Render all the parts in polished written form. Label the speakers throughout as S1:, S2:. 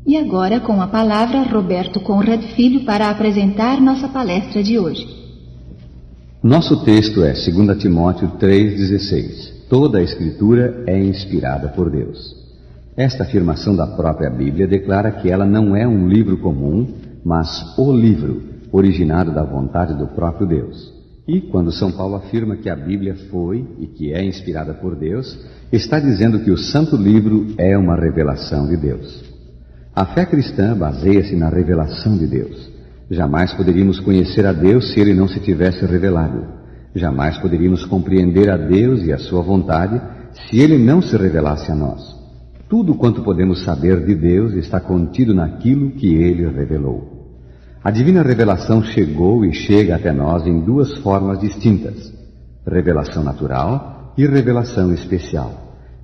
S1: E agora, com a palavra, Roberto Conrad Filho para apresentar nossa palestra de hoje.
S2: Nosso texto é 2 Timóteo 3,16. Toda a Escritura é inspirada por Deus. Esta afirmação da própria Bíblia declara que ela não é um livro comum, mas o livro, originado da vontade do próprio Deus. E quando São Paulo afirma que a Bíblia foi e que é inspirada por Deus, está dizendo que o Santo Livro é uma revelação de Deus. A fé cristã baseia-se na revelação de Deus. Jamais poderíamos conhecer a Deus se Ele não se tivesse revelado. Jamais poderíamos compreender a Deus e a sua vontade se Ele não se revelasse a nós. Tudo quanto podemos saber de Deus está contido naquilo que Ele revelou. A divina revelação chegou e chega até nós em duas formas distintas: revelação natural e revelação especial.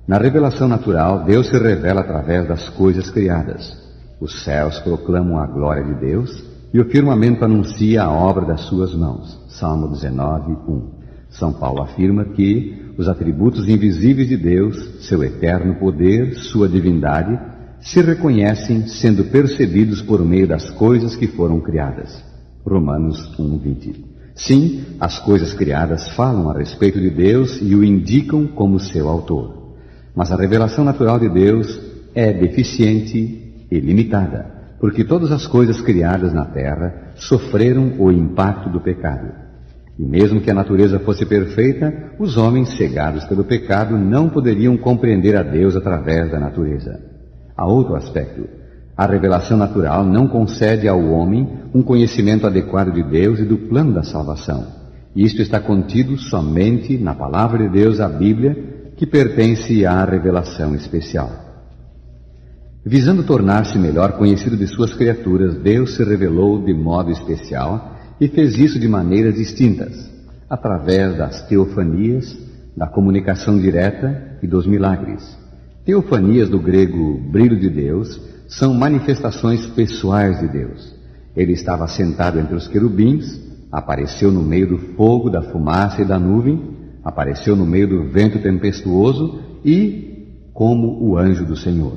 S2: Na revelação natural, Deus se revela através das coisas criadas. Os céus proclamam a glória de Deus e o firmamento anuncia a obra das suas mãos. Salmo 19, 1. São Paulo afirma que os atributos invisíveis de Deus, seu eterno poder, sua divindade, se reconhecem sendo percebidos por meio das coisas que foram criadas. Romanos 1:20. Sim, as coisas criadas falam a respeito de Deus e o indicam como seu autor. Mas a revelação natural de Deus é deficiente e limitada, porque todas as coisas criadas na terra sofreram o impacto do pecado. E mesmo que a natureza fosse perfeita, os homens cegados pelo pecado não poderiam compreender a Deus através da natureza. Há outro aspecto. A revelação natural não concede ao homem um conhecimento adequado de Deus e do plano da salvação. E isto está contido somente na Palavra de Deus, a Bíblia, que pertence à revelação especial. Visando tornar-se melhor conhecido de suas criaturas, Deus se revelou de modo especial e fez isso de maneiras distintas, através das teofanias, da comunicação direta e dos milagres. Teofanias, do grego brilho de Deus, são manifestações pessoais de Deus. Ele estava sentado entre os querubins, apareceu no meio do fogo, da fumaça e da nuvem, apareceu no meio do vento tempestuoso e como o anjo do Senhor.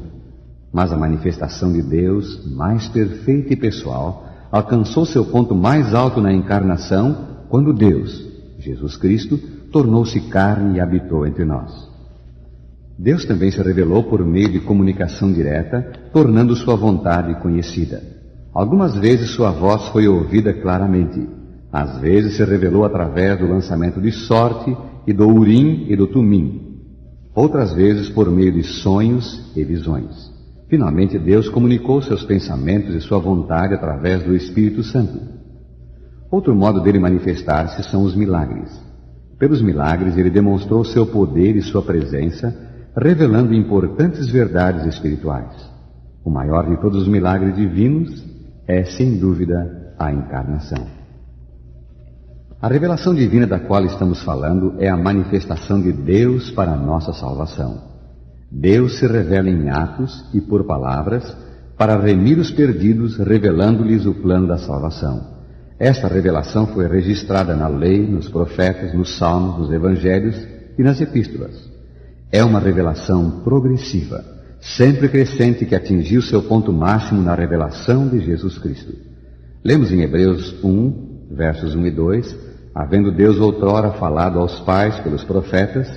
S2: Mas a manifestação de Deus, mais perfeita e pessoal, alcançou seu ponto mais alto na encarnação, quando Deus, Jesus Cristo, tornou-se carne e habitou entre nós. Deus também se revelou por meio de comunicação direta, tornando sua vontade conhecida. Algumas vezes sua voz foi ouvida claramente. Às vezes se revelou através do lançamento de sorte e do Urim e do Tumim. Outras vezes por meio de sonhos e visões. Finalmente Deus comunicou seus pensamentos e sua vontade através do Espírito Santo. Outro modo dele manifestar-se são os milagres. Pelos milagres ele demonstrou seu poder e sua presença, revelando importantes verdades espirituais. O maior de todos os milagres divinos é, sem dúvida, a encarnação. A revelação divina da qual estamos falando é a manifestação de Deus para a nossa salvação. Deus se revela em atos e por palavras para remir os perdidos, revelando-lhes o plano da salvação. Esta revelação foi registrada na lei, nos profetas, nos salmos, nos evangelhos e nas epístolas. É uma revelação progressiva, sempre crescente, que atingiu seu ponto máximo na revelação de Jesus Cristo. Lemos em Hebreus 1, versos 1 e 2, havendo Deus outrora falado aos pais pelos profetas,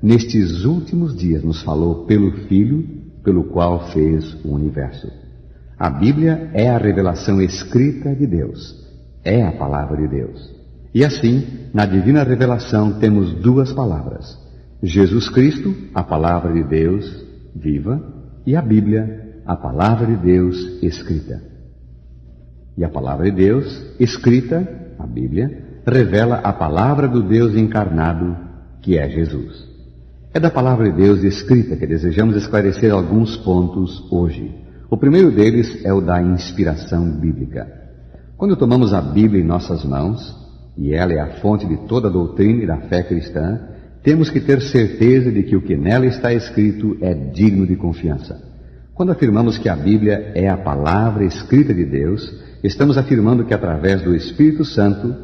S2: nestes últimos dias nos falou pelo Filho, pelo qual fez o universo. A Bíblia é a revelação escrita de Deus, é a palavra de Deus. E assim, na divina revelação temos duas palavras: Jesus Cristo, a palavra de Deus viva, e a Bíblia, a palavra de Deus escrita. E a palavra de Deus escrita, a Bíblia, revela a palavra do Deus encarnado, que é Jesus. É da palavra de Deus escrita que desejamos esclarecer alguns pontos hoje. O primeiro deles é o da inspiração bíblica. Quando tomamos a Bíblia em nossas mãos, e ela é a fonte de toda a doutrina e da fé cristã, temos que ter certeza de que o que nela está escrito é digno de confiança. Quando afirmamos que a Bíblia é a palavra escrita de Deus, estamos afirmando que através do Espírito Santo,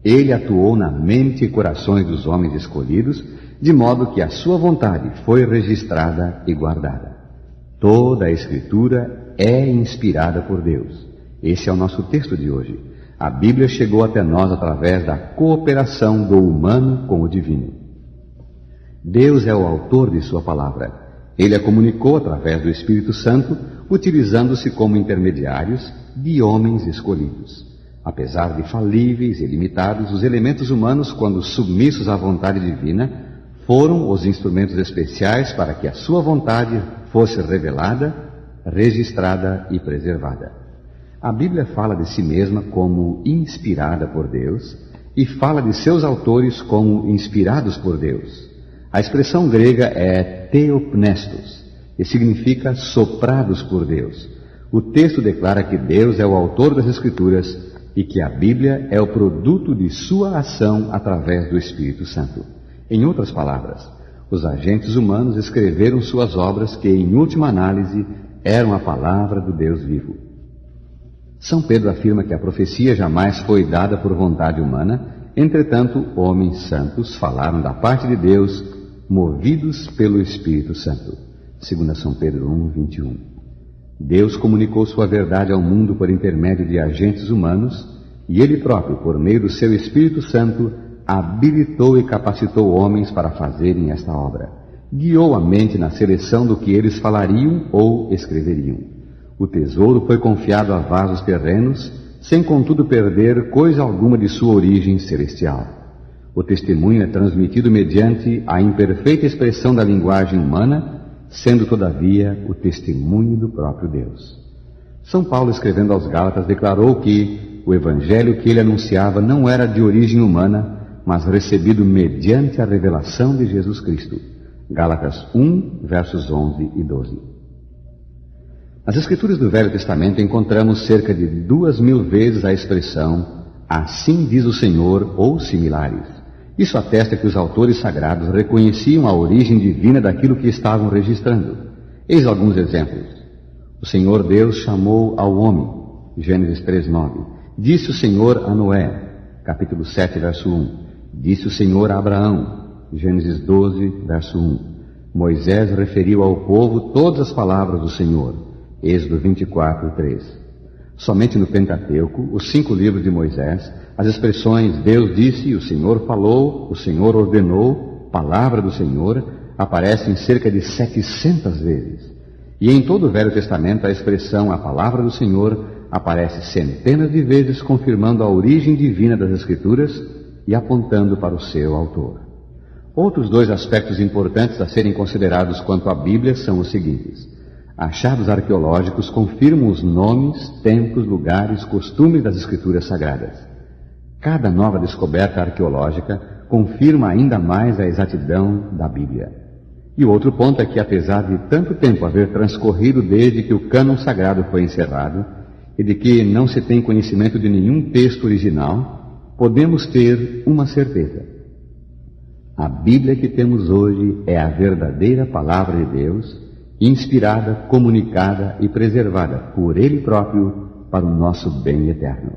S2: Ele atuou na mente e corações dos homens escolhidos, de modo que a sua vontade foi registrada e guardada. Toda a Escritura é inspirada por Deus. Esse é o nosso texto de hoje. A Bíblia chegou até nós através da cooperação do humano com o divino. Deus é o autor de sua palavra. Ele a comunicou através do Espírito Santo, utilizando-se como intermediários de homens escolhidos. Apesar de falíveis e limitados, os elementos humanos, quando submissos à vontade divina, foram os instrumentos especiais para que a sua vontade fosse revelada, registrada e preservada. A Bíblia fala de si mesma como inspirada por Deus e fala de seus autores como inspirados por Deus. A expressão grega é theopnestos e significa soprados por Deus. O texto declara que Deus é o autor das Escrituras e que a Bíblia é o produto de sua ação através do Espírito Santo. Em outras palavras, os agentes humanos escreveram suas obras que, em última análise, eram a palavra do Deus vivo. São Pedro afirma que a profecia jamais foi dada por vontade humana, entretanto, homens santos falaram da parte de Deus, movidos pelo Espírito Santo. 2 São Pedro 1, 21. Deus comunicou sua verdade ao mundo por intermédio de agentes humanos, e Ele próprio, por meio do seu Espírito Santo, habilitou e capacitou homens para fazerem esta obra. Guiou a mente na seleção do que eles falariam ou escreveriam. O tesouro foi confiado a vasos terrenos, sem contudo perder coisa alguma de sua origem celestial. O testemunho é transmitido mediante a imperfeita expressão da linguagem humana, sendo todavia o testemunho do próprio Deus. São Paulo, escrevendo aos Gálatas, declarou que o evangelho que ele anunciava não era de origem humana, mas recebido mediante a revelação de Jesus Cristo. Gálatas 1, versos 11 e 12. Nas Escrituras do Velho Testamento encontramos cerca de 2.000 vezes a expressão "assim diz o Senhor" ou similares. Isso atesta que os autores sagrados reconheciam a origem divina daquilo que estavam registrando. Eis alguns exemplos. O Senhor Deus chamou ao homem, Gênesis 3:9. Disse o Senhor a Noé, capítulo 7, verso 1. Disse o Senhor a Abraão, Gênesis 12, verso 1. Moisés referiu ao povo todas as palavras do Senhor, Êxodo 24, 3. Somente no Pentateuco, os 5 livros de Moisés, as expressões Deus disse, o Senhor falou, o Senhor ordenou, palavra do Senhor, aparecem cerca de 700 vezes. E em todo o Velho Testamento a expressão a palavra do Senhor aparece centenas de vezes, confirmando a origem divina das Escrituras e apontando para o seu autor. Outros 2 aspectos importantes a serem considerados quanto à Bíblia são os seguintes. Achados arqueológicos confirmam os nomes, tempos, lugares, costumes das Escrituras Sagradas. Cada nova descoberta arqueológica confirma ainda mais a exatidão da Bíblia. E o outro ponto é que, apesar de tanto tempo haver transcorrido desde que o cânon sagrado foi encerrado, e de que não se tem conhecimento de nenhum texto original, podemos ter uma certeza. A Bíblia que temos hoje é a verdadeira palavra de Deus, inspirada, comunicada e preservada por Ele próprio para o nosso bem eterno.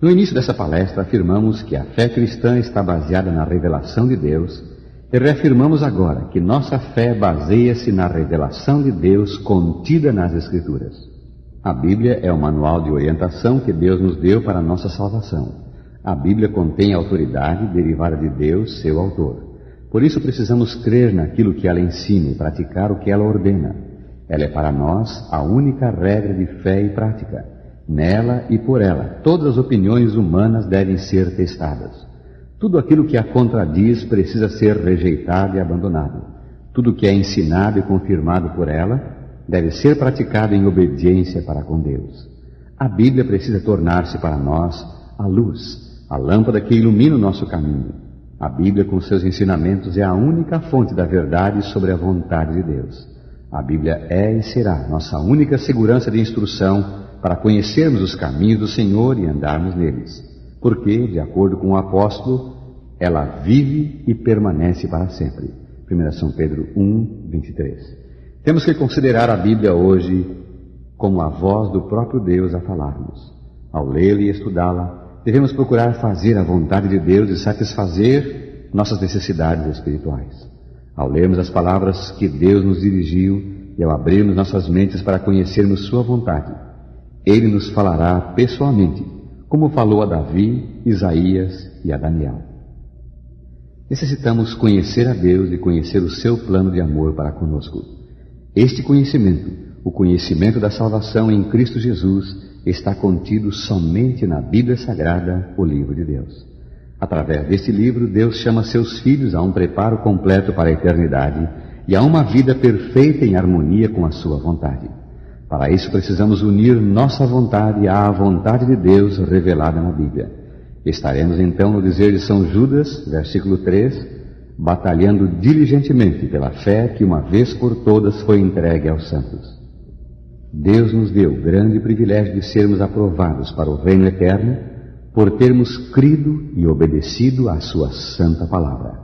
S2: No início dessa palestra afirmamos que a fé cristã está baseada na revelação de Deus e reafirmamos agora que nossa fé baseia-se na revelação de Deus contida nas Escrituras. A Bíblia é o manual de orientação que Deus nos deu para a nossa salvação. A Bíblia contém a autoridade derivada de Deus, seu autor. Por isso precisamos crer naquilo que ela ensina e praticar o que ela ordena. Ela é para nós a única regra de fé e prática. Nela e por ela, todas as opiniões humanas devem ser testadas. Tudo aquilo que a contradiz precisa ser rejeitado e abandonado. Tudo que é ensinado e confirmado por ela deve ser praticado em obediência para com Deus. A Bíblia precisa tornar-se para nós a luz, a lâmpada que ilumina o nosso caminho. A Bíblia, com seus ensinamentos, é a única fonte da verdade sobre a vontade de Deus. A Bíblia é e será nossa única segurança de instrução para conhecermos os caminhos do Senhor e andarmos neles. Porque, de acordo com o apóstolo, ela vive e permanece para sempre. 1 São Pedro 1, 23. Temos que considerar a Bíblia hoje como a voz do próprio Deus a falarmos. Ao lê-la e estudá-la, devemos procurar fazer a vontade de Deus e satisfazer nossas necessidades espirituais. Ao lermos as palavras que Deus nos dirigiu e ao abrirmos nossas mentes para conhecermos sua vontade, Ele nos falará pessoalmente, como falou a Davi, Isaías e a Daniel. Necessitamos conhecer a Deus e conhecer o seu plano de amor para conosco. Este conhecimento, o conhecimento da salvação em Cristo Jesus, está contido somente na Bíblia Sagrada, o livro de Deus. Através deste livro, Deus chama seus filhos a um preparo completo para a eternidade e a uma vida perfeita em harmonia com a sua vontade. Para isso precisamos unir nossa vontade à vontade de Deus revelada na Bíblia. Estaremos então no dizer de São Judas, versículo 3, batalhando diligentemente pela fé que uma vez por todas foi entregue aos santos. Deus nos deu o grande privilégio de sermos aprovados para o reino eterno por termos crido e obedecido à sua santa palavra.